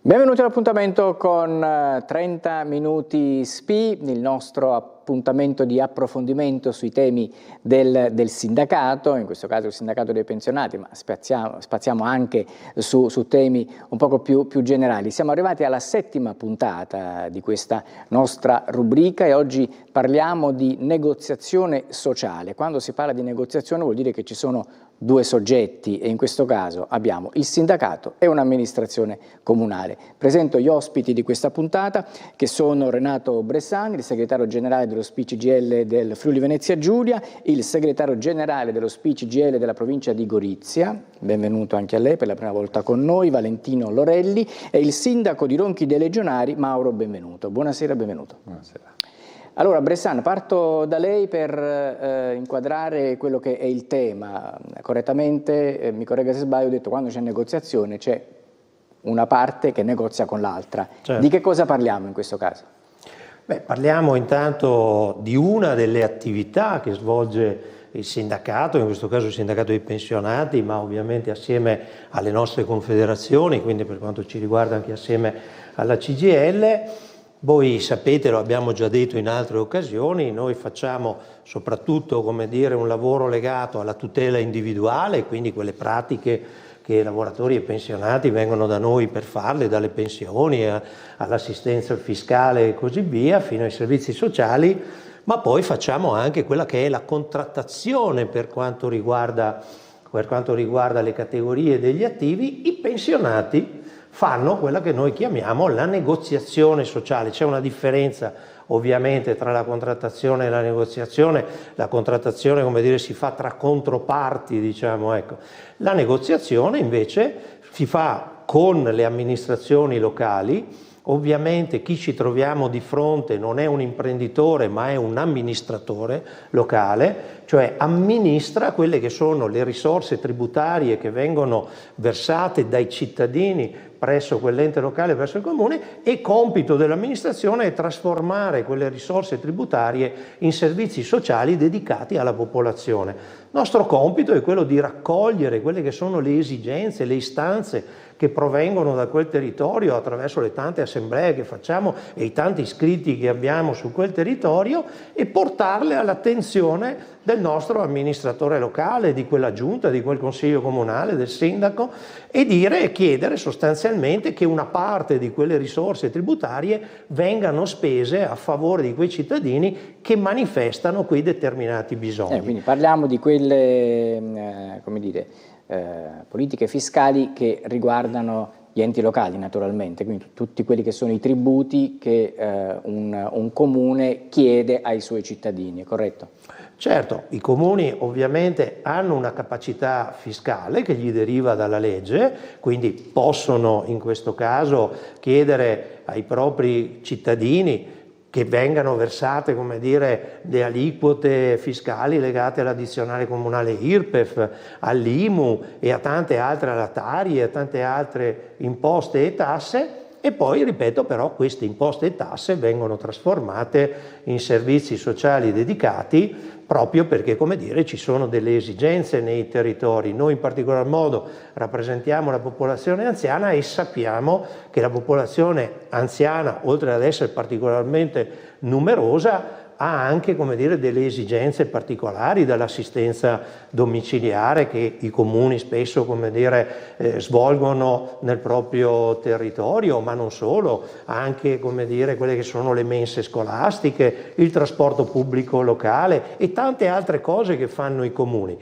Benvenuti all'appuntamento con 30 minuti SPI, il nostro appuntamento di approfondimento sui temi del sindacato, in questo caso il sindacato dei pensionati, ma spaziamo anche su temi un poco più generali. Siamo arrivati alla settima puntata di questa nostra rubrica e oggi parliamo di negoziazione sociale. Quando si parla di negoziazione vuol dire che ci sono due soggetti e in questo caso abbiamo il sindacato e un'amministrazione comunale. Presento gli ospiti di questa puntata che sono Renato Bressani, il segretario generale dello SPI CGIL del Friuli Venezia Giulia, il segretario generale dello SPI CGIL della provincia di Gorizia, benvenuto anche a lei per la prima volta con noi, Valentino Lorelli, e il sindaco di Ronchi dei Legionari, Mauro Benvenuto. Buonasera, benvenuto. Buonasera. Allora, Bressani, parto da lei per inquadrare quello che è il tema. Correttamente, mi corregga se sbaglio, ho detto quando c'è negoziazione c'è una parte che negozia con l'altra. Certo. Di che cosa parliamo in questo caso? Beh, parliamo intanto di una delle attività che svolge il sindacato, in questo caso il sindacato dei pensionati, ma ovviamente assieme alle nostre confederazioni, quindi per quanto ci riguarda anche assieme alla CGIL. Voi sapete, lo abbiamo già detto in altre occasioni, noi facciamo soprattutto, come dire, un lavoro legato alla tutela individuale, quindi quelle pratiche che i lavoratori e pensionati vengono da noi per farle, dalle pensioni all'assistenza fiscale e così via, fino ai servizi sociali, ma poi facciamo anche quella che è la contrattazione per quanto riguarda le categorie degli attivi. I pensionati fanno quella che noi chiamiamo la negoziazione sociale. C'è una differenza ovviamente tra la contrattazione e la negoziazione. La contrattazione, come dire, si fa tra controparti, diciamo, ecco. La negoziazione invece si fa con le amministrazioni locali. Ovviamente chi ci troviamo di fronte non è un imprenditore ma è un amministratore locale, cioè amministra quelle che sono le risorse tributarie che vengono versate dai cittadini presso quell'ente locale, presso il comune, e compito dell'amministrazione è trasformare quelle risorse tributarie in servizi sociali dedicati alla popolazione. Nostro compito è quello di raccogliere quelle che sono le esigenze, le istanze che provengono da quel territorio attraverso le tante assemblee che facciamo e i tanti iscritti che abbiamo su quel territorio e portarle all'attenzione del nostro amministratore locale, di quella giunta, di quel consiglio comunale, del sindaco, e chiedere sostanzialmente che una parte di quelle risorse tributarie vengano spese a favore di quei cittadini che manifestano quei determinati bisogni. Quindi parliamo di quelle, come dire, politiche fiscali che riguardano gli enti locali naturalmente, quindi tutti quelli che sono i tributi che un comune chiede ai suoi cittadini, corretto? Certo, i comuni ovviamente hanno una capacità fiscale che gli deriva dalla legge, quindi possono in questo caso chiedere ai propri cittadini che vengano versate, come dire, le aliquote fiscali legate all'addizionale comunale IRPEF, all'IMU e a tante altre, alla Tari e a tante altre imposte e tasse. E poi, ripeto, però queste imposte e tasse vengono trasformate in servizi sociali dedicati proprio perché, come dire, ci sono delle esigenze nei territori. Noi in particolar modo rappresentiamo la popolazione anziana e sappiamo che la popolazione anziana, oltre ad essere particolarmente numerosa, ha anche, come dire, delle esigenze particolari dall'assistenza domiciliare che i comuni spesso, come dire, svolgono nel proprio territorio, ma non solo, anche, come dire, quelle che sono le mense scolastiche, il trasporto pubblico locale e tante altre cose che fanno i comuni.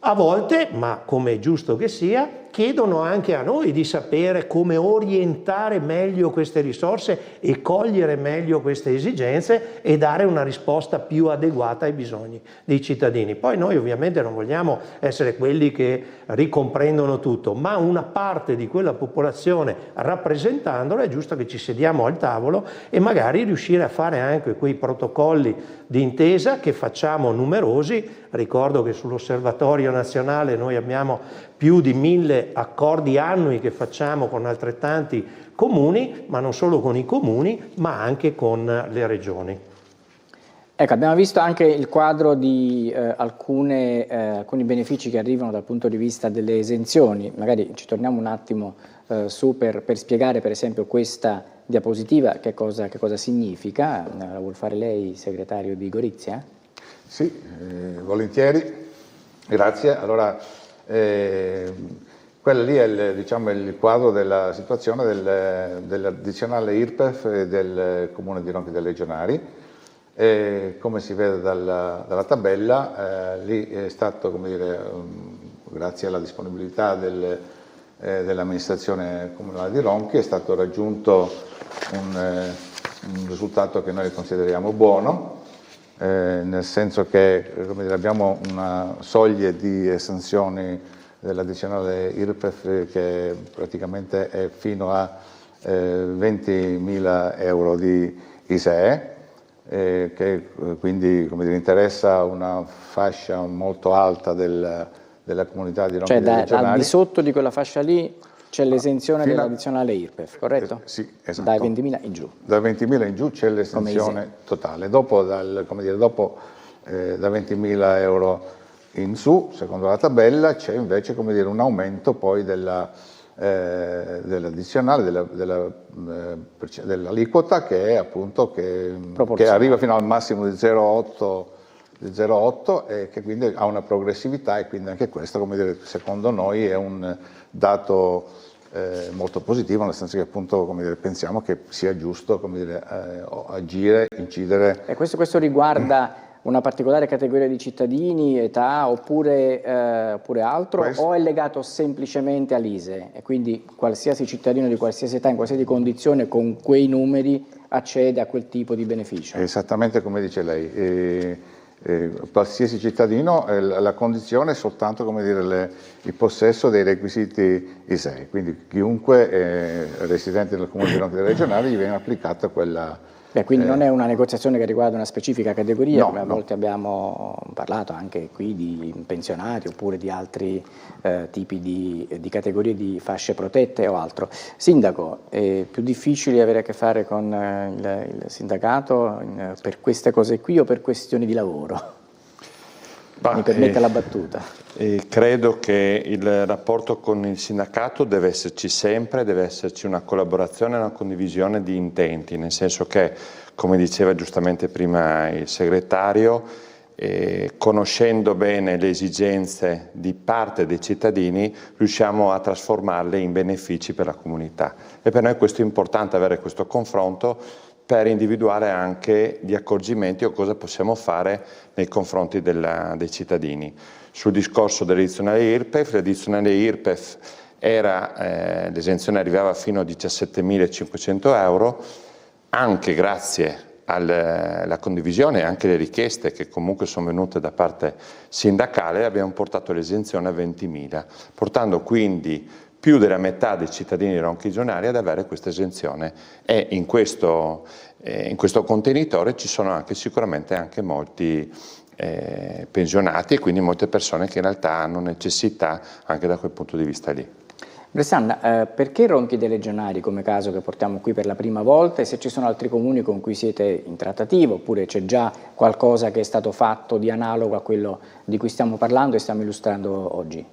A volte, ma come è giusto che sia, chiedono anche a noi di sapere come orientare meglio queste risorse e cogliere meglio queste esigenze e dare una risposta più adeguata ai bisogni dei cittadini. Poi noi ovviamente non vogliamo essere quelli che ricomprendono tutto, ma una parte di quella popolazione rappresentandola è giusto che ci sediamo al tavolo e magari riuscire a fare anche quei protocolli di intesa che facciamo numerosi. Ricordo che sull'Osservatorio Nazionale noi abbiamo più di 1000 accordi annui che facciamo con altrettanti comuni, ma non solo con i comuni, ma anche con le regioni. Ecco, abbiamo visto anche il quadro di alcuni benefici che arrivano dal punto di vista delle esenzioni. Magari ci torniamo un attimo su per spiegare per esempio questa diapositiva che cosa significa. La vuol fare lei, segretario di Gorizia? Sì, volentieri, grazie. Allora, quello lì è diciamo, il quadro della situazione dell'addizionale IRPEF del Comune di Ronchi dei Legionari. Come si vede dalla tabella, lì è stato, come dire, grazie alla disponibilità dell'amministrazione comunale di Ronchi, è stato raggiunto un risultato che noi consideriamo buono, nel senso che, come dire, abbiamo una soglia di esenzioni dell'addizionale IRPEF che praticamente è fino a 20.000 euro di ISEE, che quindi, come dire, interessa una fascia molto alta della comunità di Ronchi dei Legionari. Al di sotto di quella fascia lì c'è l'esenzione dell'addizionale IRPEF, corretto? Sì, esatto. Dai 20.000 in giù. Da 20.000 in giù c'è l'esenzione totale. Dopo, da 20.000 euro in su, secondo la tabella, c'è invece, come dire, un aumento poi dell'addizionale, dell'aliquota, che è appunto che arriva fino al massimo di 0,8 e che quindi ha una progressività, e quindi anche questo, come dire, secondo noi è un dato molto positivo, nel senso che appunto, come dire, pensiamo che sia giusto, come dire, agire, incidere. E questo riguarda una particolare categoria di cittadini, età oppure altro, o è legato semplicemente all'ISEE e quindi qualsiasi cittadino di qualsiasi età, in qualsiasi condizione, con quei numeri accede a quel tipo di beneficio? Esattamente come dice lei. Qualsiasi cittadino, la condizione è soltanto, come dire, il possesso dei requisiti ISEE, quindi chiunque residente nel Comune di Ronchi dei Legionari gli viene applicata quella. Quindi non è una negoziazione che riguarda una specifica categoria, no, come a volte abbiamo parlato anche qui di pensionati oppure di altri tipi di categorie di fasce protette o altro. Sindaco, è più difficile avere a che fare con il sindacato per queste cose qui o per questioni di lavoro? Mi permette la battuta. Credo che il rapporto con il sindacato deve esserci sempre, deve esserci una collaborazione e una condivisione di intenti, nel senso che, come diceva giustamente prima il segretario, conoscendo bene le esigenze di parte dei cittadini, riusciamo a trasformarle in benefici per la comunità. E per noi questo è importante, avere questo confronto per individuare anche gli accorgimenti o cosa possiamo fare nei confronti dei cittadini. Sul discorso dell'addizionale IRPEF, l'addizionale IRPEF l'esenzione arrivava fino a 17.500 euro, anche grazie alla condivisione e anche le richieste che comunque sono venute da parte sindacale, abbiamo portato l'esenzione a 20.000, portando quindi più della metà dei cittadini ronchigionari ad avere questa esenzione, e in questo contenitore ci sono sicuramente anche molti pensionati e quindi molte persone che in realtà hanno necessità anche da quel punto di vista lì. Bressan, perché Ronchi dei Legionari come caso che portiamo qui per la prima volta, e se ci sono altri comuni con cui siete in trattativa oppure c'è già qualcosa che è stato fatto di analogo a quello di cui stiamo parlando e stiamo illustrando oggi?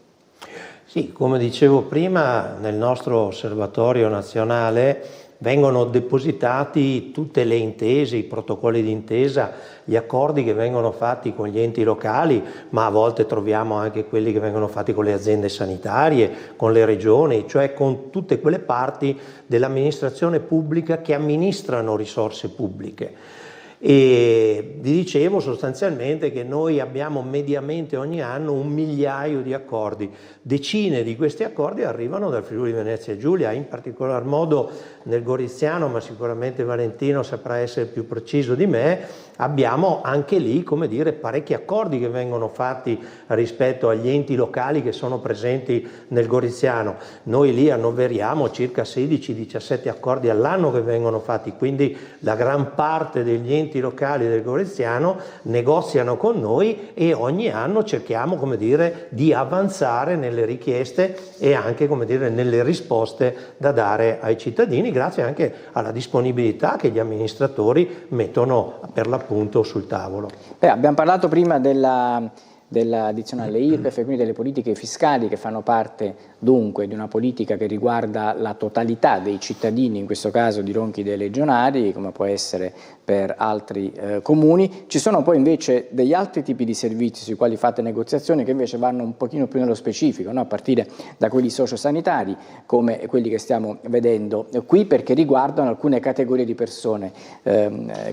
Sì, come dicevo prima, nel nostro osservatorio nazionale vengono depositati tutte le intese, i protocolli di intesa, gli accordi che vengono fatti con gli enti locali, ma a volte troviamo anche quelli che vengono fatti con le aziende sanitarie, con le regioni, cioè con tutte quelle parti dell'amministrazione pubblica che amministrano risorse pubbliche. E vi dicevo sostanzialmente che noi abbiamo mediamente ogni anno 1 migliaio di accordi, decine di questi accordi arrivano dal Friuli Venezia Giulia, in particolar modo nel Goriziano, ma sicuramente Valentino saprà essere più preciso di me. Abbiamo anche lì, come dire, parecchi accordi che vengono fatti rispetto agli enti locali che sono presenti nel Goriziano. Noi lì annoveriamo circa 16-17 accordi all'anno che vengono fatti, quindi la gran parte degli enti enti locali del Goveziano negoziano con noi e ogni anno cerchiamo, come dire, di avanzare nelle richieste e anche, come dire, nelle risposte da dare ai cittadini, grazie anche alla disponibilità che gli amministratori mettono per l'appunto sul tavolo. Abbiamo parlato prima dell'addizionale IRPEF e quindi delle politiche fiscali che fanno parte dunque di una politica che riguarda la totalità dei cittadini, in questo caso di Ronchi Legionari, come può essere per altri comuni. Ci sono poi invece degli altri tipi di servizi sui quali fate negoziazioni che invece vanno un pochino più nello specifico, no? A partire da quelli sociosanitari come quelli che stiamo vedendo qui, perché riguardano alcune categorie di persone,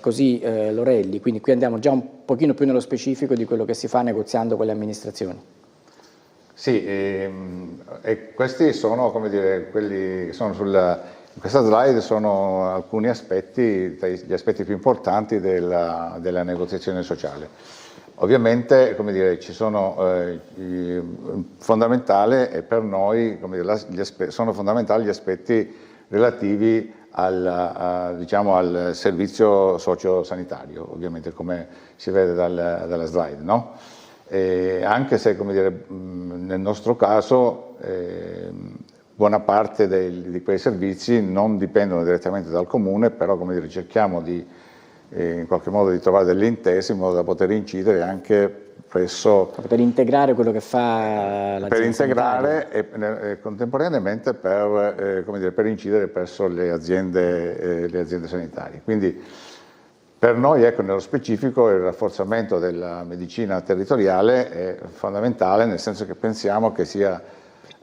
così Lorelli, quindi qui andiamo già un pochino più nello specifico di quello che si fa negoziando con le amministrazioni. Sì, e questi sono, come dire, quelli che sono in questa slide sono alcuni aspetti, tra gli aspetti più importanti della negoziazione sociale. Ovviamente, come dire, ci sono fondamentale e per noi, come dire, sono fondamentali gli aspetti relativi diciamo, al servizio sociosanitario, ovviamente come si vede dalla slide, no? Anche se, come dire, nel nostro caso buona parte di quei servizi non dipendono direttamente dal comune, però, come dire, cerchiamo in qualche modo di trovare delle intese in modo da poter incidere anche presso... Per integrare quello che fa l'azienda. Per integrare e contemporaneamente come dire, per incidere presso le aziende sanitarie. Quindi per noi, ecco, nello specifico, il rafforzamento della medicina territoriale è fondamentale, nel senso che pensiamo che sia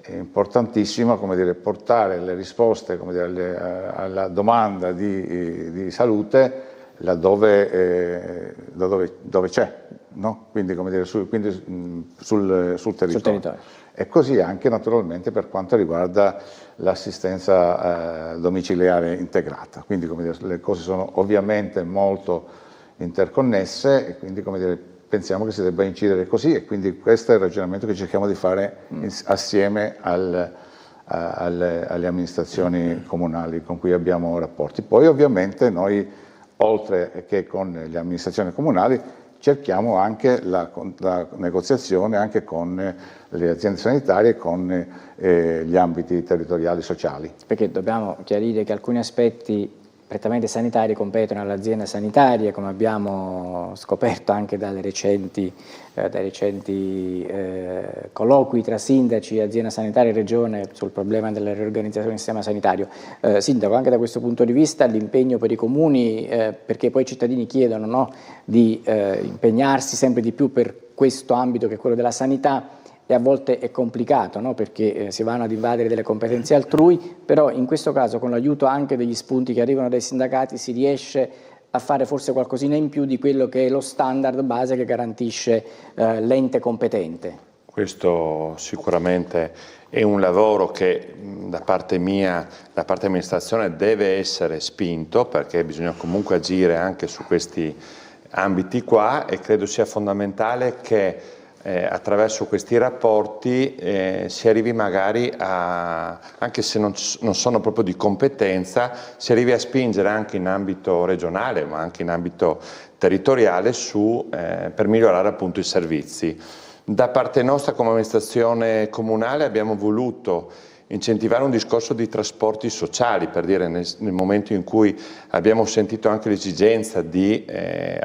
importantissimo, come dire, portare le risposte, come dire, alla domanda di salute laddove c'è, no? Quindi, come dire, sul territorio. E così anche naturalmente per quanto riguarda l'assistenza domiciliare integrata. Quindi, come dire, le cose sono ovviamente molto interconnesse e quindi, come dire, pensiamo che si debba incidere così, e quindi questo è il ragionamento che cerchiamo di fare assieme alle amministrazioni comunali con cui abbiamo rapporti. Poi ovviamente noi, oltre che con le amministrazioni comunali, cerchiamo anche la negoziazione anche con le aziende sanitarie e con gli ambiti territoriali sociali. Perché dobbiamo chiarire che alcuni aspetti prettamente sanitari competono all'azienda sanitaria, come abbiamo scoperto anche dai recenti colloqui tra sindaci, azienda sanitaria e regione sul problema della riorganizzazione del sistema sanitario. Sindaco, anche da questo punto di vista l'impegno per i comuni, perché poi i cittadini chiedono, no, di impegnarsi sempre di più per questo ambito che è quello della sanità, e a volte è complicato, no? Perché si vanno ad invadere delle competenze altrui, però in questo caso con l'aiuto anche degli spunti che arrivano dai sindacati si riesce a fare forse qualcosina in più di quello che è lo standard base che garantisce l'ente competente. Questo sicuramente è un lavoro che da parte mia, da parte dell'amministrazione, deve essere spinto, perché bisogna comunque agire anche su questi ambiti qua, e credo sia fondamentale che attraverso questi rapporti si arrivi magari anche se non sono proprio di competenza, si arrivi a spingere anche in ambito regionale ma anche in ambito territoriale per migliorare appunto i servizi. Da parte nostra come amministrazione comunale abbiamo voluto incentivare un discorso di trasporti sociali, per dire nel momento in cui abbiamo sentito anche l'esigenza di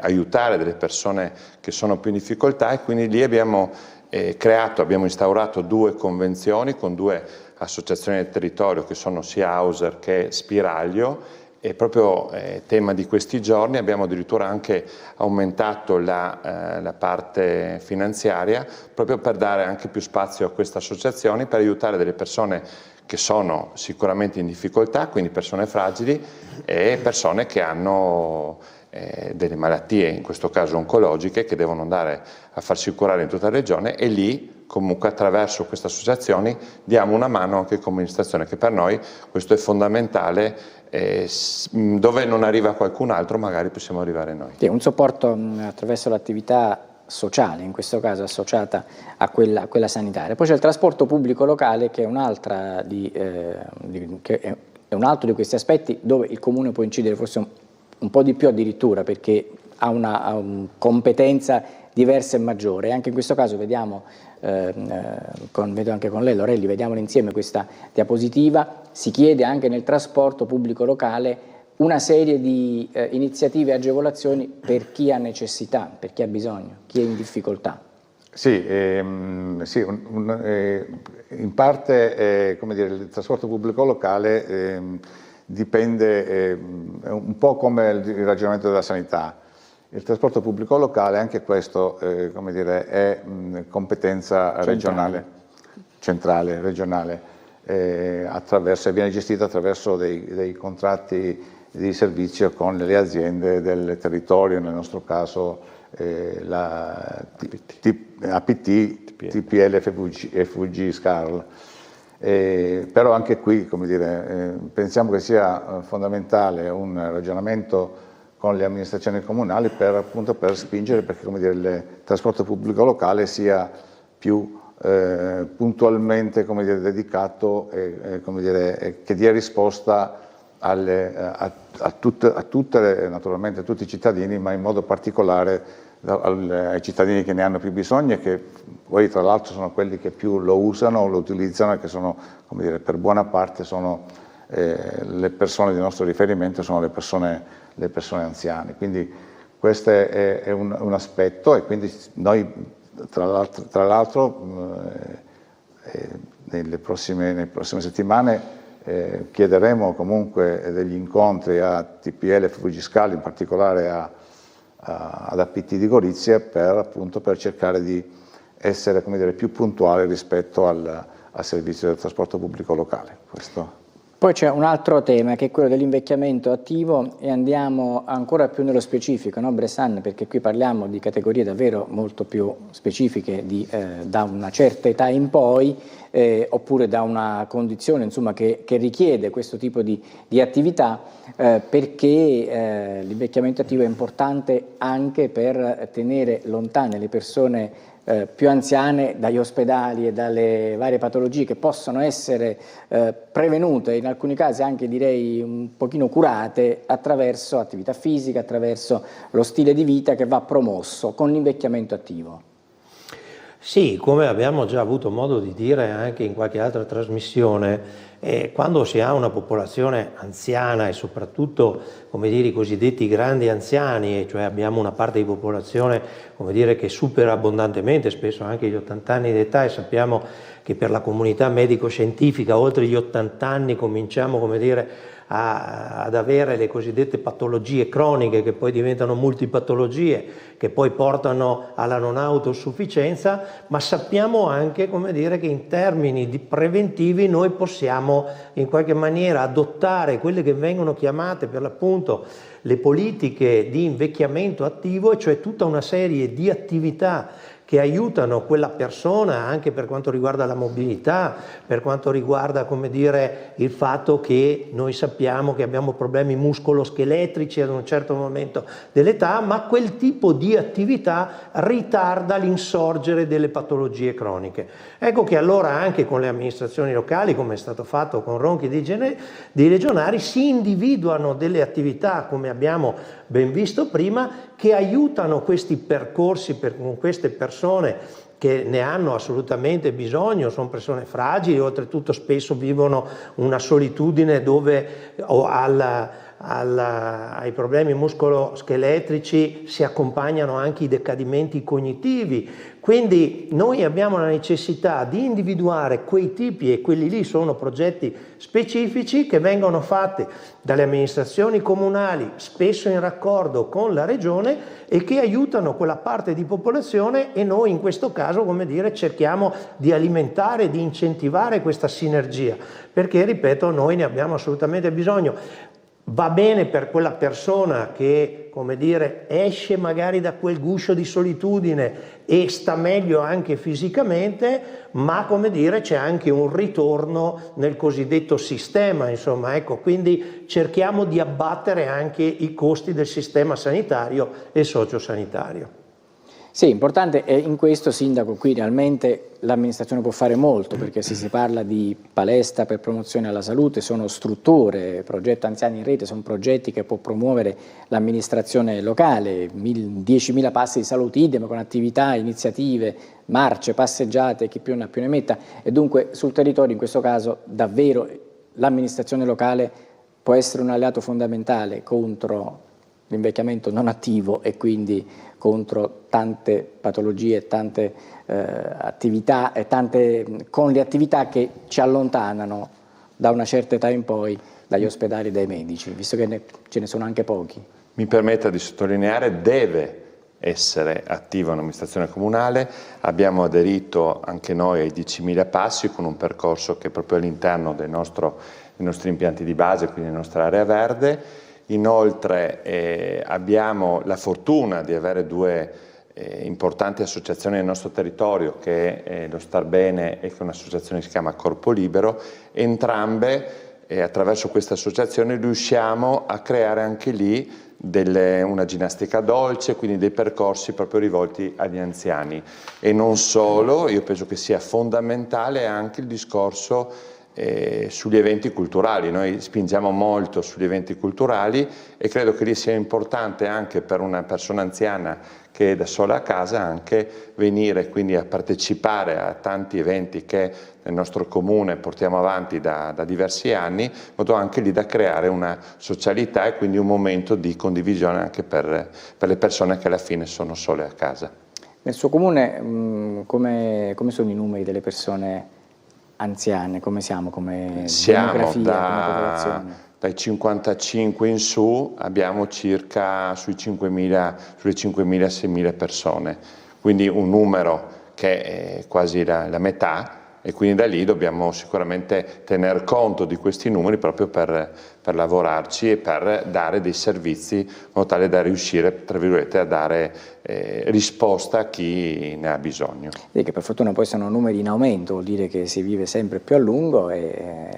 aiutare delle persone che sono più in difficoltà, e quindi lì abbiamo instaurato 2 convenzioni con 2 associazioni del territorio che sono sia Hauser che Spiraglio, e proprio tema di questi giorni abbiamo addirittura anche aumentato la parte finanziaria proprio per dare anche più spazio a queste associazioni, per aiutare delle persone che sono sicuramente in difficoltà, quindi persone fragili e persone che hanno delle malattie, in questo caso oncologiche, che devono andare a farsi curare in tutta la regione, e lì comunque attraverso queste associazioni diamo una mano anche come amministrazione, che per noi questo è fondamentale. Dove non arriva qualcun altro magari possiamo arrivare noi. Sì, un supporto attraverso l'attività sociale, in questo caso associata a quella sanitaria. Poi c'è il trasporto pubblico locale, che è un altro di questi aspetti dove il Comune può incidere forse un po' di più addirittura, perché ha una competenza diversa e maggiore. Anche in questo caso vediamo, vedo anche con lei Lorelli, vediamolo insieme questa diapositiva, si chiede anche nel trasporto pubblico locale una serie di iniziative e agevolazioni per chi ha necessità, per chi ha bisogno, chi è in difficoltà. Sì, sì in parte come dire, il trasporto pubblico locale dipende un po' come il ragionamento della sanità. Il trasporto pubblico locale, anche questo come dire, è competenza regionale, centrale, regionale, viene gestita attraverso dei contratti di servizio con le aziende del territorio, nel nostro caso la APT, TPL, FVG, SCARL. Però anche qui, come dire, pensiamo che sia fondamentale un ragionamento con le amministrazioni comunali appunto per spingere perché, come dire, il trasporto pubblico locale sia più puntualmente, come dire, dedicato e come dire, che dia risposta naturalmente a tutti i cittadini, ma in modo particolare ai cittadini che ne hanno più bisogno e che poi tra l'altro sono quelli che più lo usano, lo utilizzano e che sono, come dire, per buona parte sono le persone di nostro riferimento, sono le persone anziane. Quindi questo è un aspetto e quindi noi tra l'altro nelle prossime settimane chiederemo comunque degli incontri a TPL, FVG SCARL, in particolare ad APT di Gorizia per cercare di essere, come dire, più puntuali rispetto al servizio del trasporto pubblico locale. Questo. Poi c'è un altro tema che è quello dell'invecchiamento attivo e andiamo ancora più nello specifico, no Bressan? Perché qui parliamo di categorie davvero molto più specifiche da una certa età in poi oppure da una condizione insomma, che richiede questo tipo di attività perché l'invecchiamento attivo è importante anche per tenere lontane le persone più anziane dagli ospedali e dalle varie patologie che possono essere prevenute, in alcuni casi anche direi un pochino curate attraverso attività fisica, attraverso lo stile di vita che va promosso con l'invecchiamento attivo. Sì, come abbiamo già avuto modo di dire anche in qualche altra trasmissione, quando si ha una popolazione anziana e soprattutto, come dire, i cosiddetti grandi anziani, cioè abbiamo una parte di popolazione, come dire, che supera abbondantemente, spesso anche gli 80 anni di età, e sappiamo che per la comunità medico-scientifica oltre gli 80 anni cominciamo, come dire, ad avere le cosiddette patologie croniche che poi diventano multipatologie, che poi portano alla non autosufficienza, ma sappiamo anche, come dire, che in termini di preventivi noi possiamo in qualche maniera adottare quelle che vengono chiamate per l'appunto le politiche di invecchiamento attivo, e cioè tutta una serie di attività che aiutano quella persona anche per quanto riguarda la mobilità, per quanto riguarda, come dire, il fatto che noi sappiamo che abbiamo problemi muscoloscheletrici ad un certo momento dell'età, ma quel tipo di attività ritarda l'insorgere delle patologie croniche. Ecco che allora anche con le amministrazioni locali, come è stato fatto con Ronchi dei Legionari, si individuano delle attività, come abbiamo ben visto prima, che aiutano questi percorsi con queste persone che ne hanno assolutamente bisogno, sono persone fragili, oltretutto spesso vivono una solitudine dove ai problemi muscoloscheletrici si accompagnano anche i decadimenti cognitivi. Quindi noi abbiamo la necessità di individuare quei tipi, e quelli lì sono progetti specifici che vengono fatti dalle amministrazioni comunali, spesso in raccordo con la regione, e che aiutano quella parte di popolazione, e noi in questo caso, come dire, cerchiamo di alimentare, di incentivare questa sinergia, perché, ripeto, noi ne abbiamo assolutamente bisogno. Va bene per quella persona che, come dire, esce magari da quel guscio di solitudine e sta meglio anche fisicamente, ma, come dire, c'è anche un ritorno nel cosiddetto sistema, insomma, ecco, quindi cerchiamo di abbattere anche i costi del sistema sanitario e sociosanitario. Sì, importante, e in questo, Sindaco, qui realmente l'amministrazione può fare molto, perché se si parla di palestra per promozione alla salute, sono strutture, progetto Anziani in Rete, sono progetti che può promuovere l'amministrazione locale, 10.000 passi di salute idem, con attività, iniziative, marce, passeggiate, chi più ne ha più ne metta, e dunque sul territorio in questo caso davvero l'amministrazione locale può essere un alleato fondamentale contro l'invecchiamento non attivo e quindi contro tante patologie, tante attività e con le attività che ci allontanano da una certa età in poi dagli ospedali e dai medici, visto che ce ne sono anche pochi. Mi permetta di sottolineare, deve essere attiva un'amministrazione comunale. Abbiamo aderito anche noi ai 10.000 passi con un percorso che è proprio all'interno dei nostri impianti di base, quindi nella nostra area verde. Inoltre abbiamo la fortuna di avere due importanti associazioni nel nostro territorio, che è lo Star Bene e che è un'associazione che si chiama Corpo Libero. Entrambe, attraverso queste associazioni, riusciamo a creare anche lì una ginnastica dolce, quindi dei percorsi proprio rivolti agli anziani. E non solo, io penso che sia fondamentale anche il discorso sugli eventi culturali. Noi spingiamo molto sugli eventi culturali e credo che lì sia importante anche per una persona anziana che è da sola a casa anche venire quindi a partecipare a tanti eventi che nel nostro comune portiamo avanti da diversi anni, in modo anche lì da creare una socialità e quindi un momento di condivisione anche per le persone che alla fine sono sole a casa. Nel suo comune come sono i numeri delle persone anziane, come siamo come demografia, come popolazione? Dai 55 in su abbiamo circa sulle 5.000-6.000 persone, quindi un numero che è quasi la metà, e quindi da lì dobbiamo sicuramente tener conto di questi numeri proprio per lavorarci e per dare dei servizi in modo tale da riuscire, tra virgolette, a dare risposta a chi ne ha bisogno. Vedi che per fortuna poi sono numeri in aumento, vuol dire che si vive sempre più a lungo,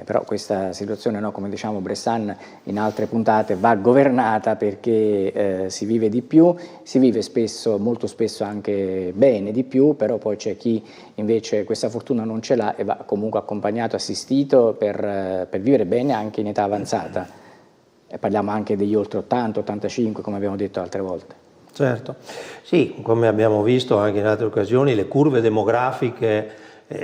però questa situazione, no, come diciamo Bressan in altre puntate, va governata perché si vive di più, si vive spesso, molto spesso anche bene di più, però poi c'è chi invece questa fortuna non ce l'ha e va comunque accompagnato, assistito per vivere bene anche in età avanzata. E parliamo anche degli oltre 80, 85, come abbiamo detto altre volte. Certo, sì, come abbiamo visto anche in altre occasioni, le curve demografiche,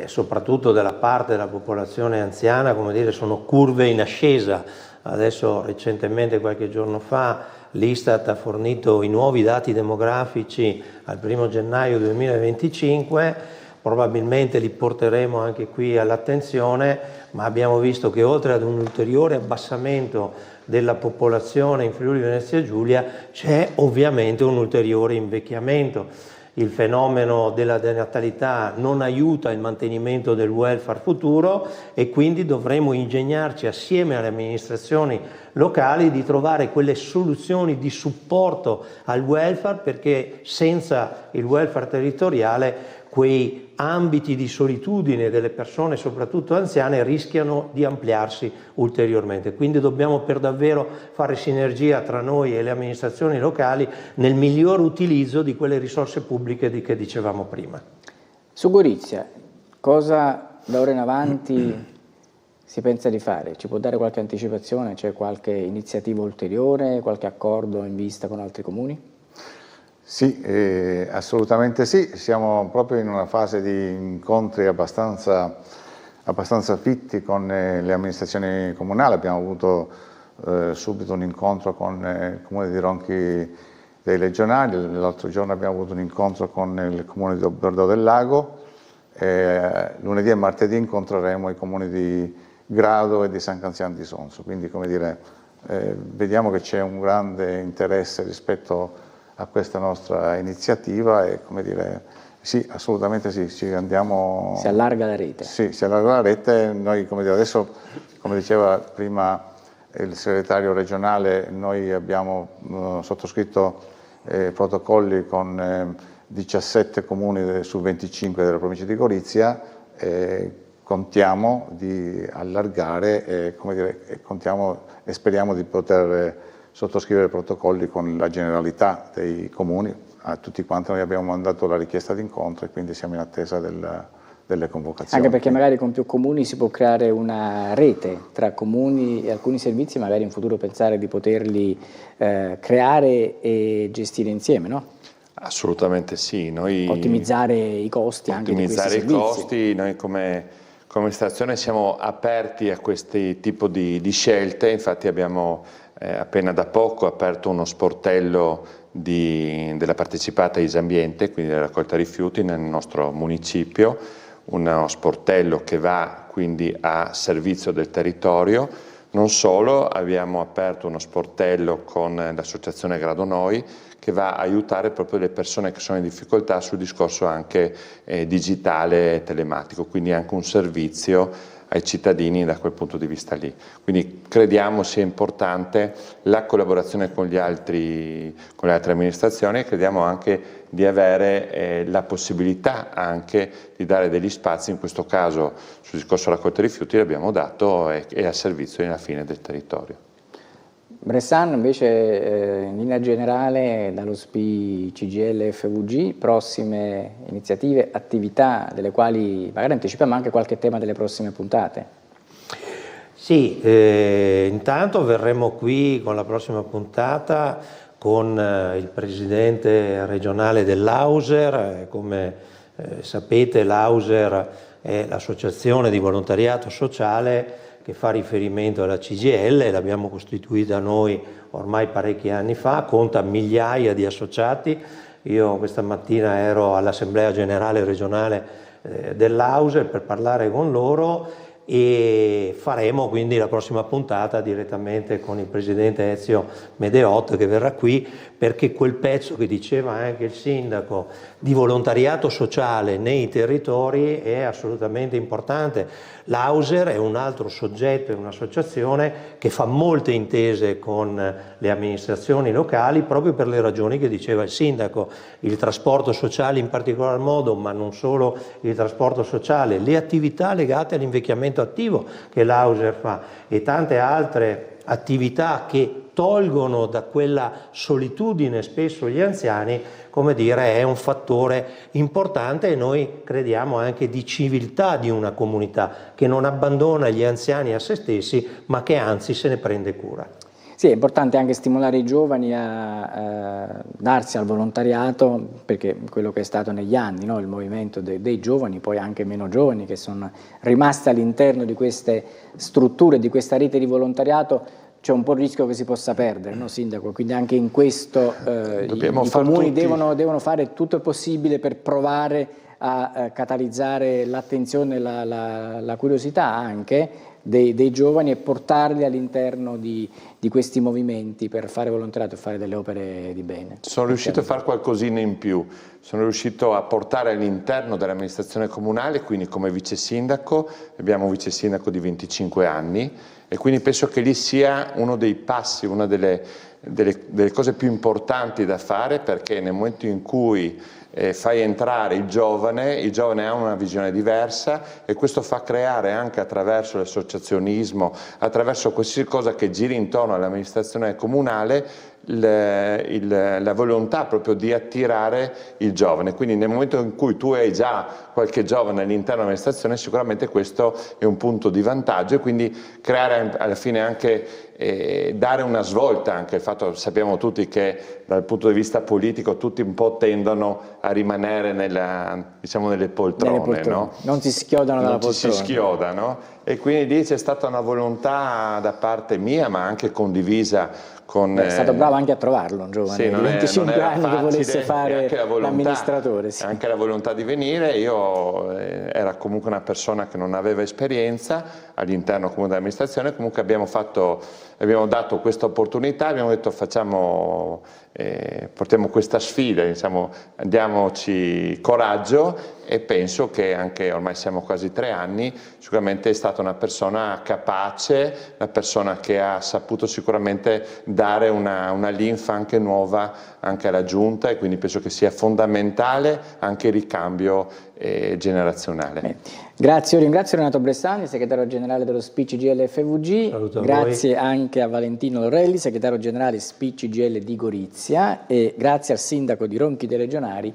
soprattutto della parte della popolazione anziana, come dire, sono curve in ascesa. Adesso recentemente, qualche giorno fa, l'Istat ha fornito i nuovi dati demografici al 1° gennaio 2025, probabilmente li porteremo anche qui all'attenzione, ma abbiamo visto che oltre ad un ulteriore abbassamento della popolazione in Friuli Venezia Giulia c'è ovviamente un ulteriore invecchiamento. Il fenomeno della denatalità non aiuta il mantenimento del welfare futuro e quindi dovremo ingegnarci assieme alle amministrazioni locali di trovare quelle soluzioni di supporto al welfare, perché senza il welfare territoriale quei ambiti di solitudine delle persone, soprattutto anziane, rischiano di ampliarsi ulteriormente. Quindi dobbiamo per davvero fare sinergia tra noi e le amministrazioni locali nel miglior utilizzo di quelle risorse pubbliche che dicevamo prima. Su Gorizia, cosa da ora in avanti si pensa di fare? Ci può dare qualche anticipazione? C'è qualche iniziativa ulteriore, qualche accordo in vista con altri comuni? Sì, assolutamente sì, siamo proprio in una fase di incontri abbastanza fitti con le amministrazioni comunali. Abbiamo avuto subito un incontro con il comune di Ronchi dei Legionari, l'altro giorno abbiamo avuto un incontro con il comune di Bordeaux del Lago, lunedì e martedì incontreremo i comuni di Grado e di San Canziano di Sonso, quindi come dire, vediamo che c'è un grande interesse rispetto a questa nostra iniziativa e come dire, sì, assolutamente sì, ci andiamo... Si allarga la rete. Sì, si allarga la rete, noi come dire, adesso, come diceva prima il segretario regionale, noi abbiamo sottoscritto protocolli con 17 comuni su 25 della provincia di Gorizia, contiamo di allargare come dire, contiamo e speriamo di poter sottoscrivere protocolli con la generalità dei comuni, a tutti quanti noi abbiamo mandato la richiesta di incontro e quindi siamo in attesa delle convocazioni. Anche perché magari con più comuni si può creare una rete tra comuni e alcuni servizi, magari in futuro pensare di poterli creare e gestire insieme, no? Assolutamente sì. Noi ottimizzare i costi anche di questi servizi. Ottimizzare i costi, noi come amministrazione siamo aperti a questi tipi di scelte, infatti abbiamo appena da poco aperto uno sportello della partecipata Isambiente, quindi della raccolta rifiuti nel nostro municipio, uno sportello che va quindi a servizio del territorio. Non solo, abbiamo aperto uno sportello con l'associazione Grado Noi che va a aiutare proprio le persone che sono in difficoltà sul discorso anche digitale e telematico, quindi anche un servizio ai cittadini da quel punto di vista lì. Quindi crediamo sia importante la collaborazione con le altre amministrazioni e crediamo anche di avere la possibilità anche di dare degli spazi, in questo caso sul discorso raccolta rifiuti l'abbiamo dato e a servizio alla fine del territorio. Bressan invece in linea generale dallo SPI CGIL FVG, prossime iniziative, attività delle quali magari anticipiamo anche qualche tema delle prossime puntate. Sì, intanto verremo qui con la prossima puntata con il presidente regionale dell'Auser. Come sapete l'Auser è l'associazione di volontariato sociale che fa riferimento alla CGIL, l'abbiamo costituita noi ormai parecchi anni fa, conta migliaia di associati. Io questa mattina ero all'Assemblea Generale Regionale dell'Auser per parlare con loro e faremo quindi la prossima puntata direttamente con il presidente Ezio Medeot che verrà qui, perché quel pezzo che diceva anche il sindaco di volontariato sociale nei territori è assolutamente importante. L'Auser è un altro soggetto, è un'associazione che fa molte intese con le amministrazioni locali proprio per le ragioni che diceva il sindaco, il trasporto sociale in particolar modo, ma non solo il trasporto sociale, le attività legate all'invecchiamento attivo che l'Auser fa e tante altre attività che tolgono da quella solitudine spesso gli anziani, come dire, è un fattore importante e noi crediamo anche di civiltà di una comunità che non abbandona gli anziani a se stessi, ma che anzi se ne prende cura. Sì, è importante anche stimolare i giovani a darsi al volontariato, perché quello che è stato negli anni, no? Il movimento dei giovani, poi anche meno giovani, che sono rimasti all'interno di queste strutture, di questa rete di volontariato, c'è un po' il rischio che si possa perdere, no, Sindaco? Quindi anche in questo i comuni devono fare tutto il possibile per provare a catalizzare l'attenzione, la curiosità anche dei giovani e portarli all'interno di questi movimenti per fare volontariato e fare delle opere di bene. Sono riuscito a fare qualcosina in più, sono riuscito a portare all'interno dell'amministrazione comunale, quindi come vice sindaco, abbiamo un vice sindaco di 25 anni e quindi penso che lì sia uno dei passi, una delle cose più importanti da fare, perché nel momento in cui fai entrare il giovane ha una visione diversa e questo fa creare anche attraverso l'associazionismo, attraverso qualsiasi cosa che giri intorno all'amministrazione comunale, la volontà proprio di attirare il giovane. Quindi nel momento in cui tu hai già qualche giovane all'interno dell'amministrazione, sicuramente questo è un punto di vantaggio e quindi creare alla fine anche dare una svolta anche il fatto, sappiamo tutti che dal punto di vista politico tutti un po' tendono a rimanere nelle poltrone, no? Non si schiodano dalla poltrona. Non si schiodano e quindi lì c'è stata una volontà da parte mia ma anche condivisa con... È stato bravo anche a trovarlo un giovane di 25 anni che volesse fare l'amministratore. Sì. Anche la volontà di venire, io era comunque una persona che non aveva esperienza all'interno dell'amministrazione, comunque abbiamo dato questa opportunità, abbiamo detto portiamo questa sfida, diciamo, diamoci coraggio e penso che anche ormai siamo quasi 3 anni, sicuramente è stata una persona capace, una persona che ha saputo sicuramente dare una linfa anche nuova anche alla Giunta e quindi penso che sia fondamentale anche il ricambio generazionale. Bene. Grazie, io ringrazio Renato Bressani, segretario generale dello SPI CGIL FVG, grazie anche a Valentino Lorelli, segretario generale SPI CGIL di Gorizia, e grazie al sindaco di Ronchi dei Legionari,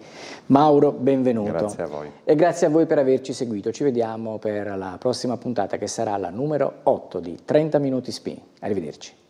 Mauro Benvenuto. Grazie a voi. E grazie a voi per averci seguito. Ci vediamo per la prossima puntata, che sarà la numero 8 di 30 Minuti SPI. Arrivederci.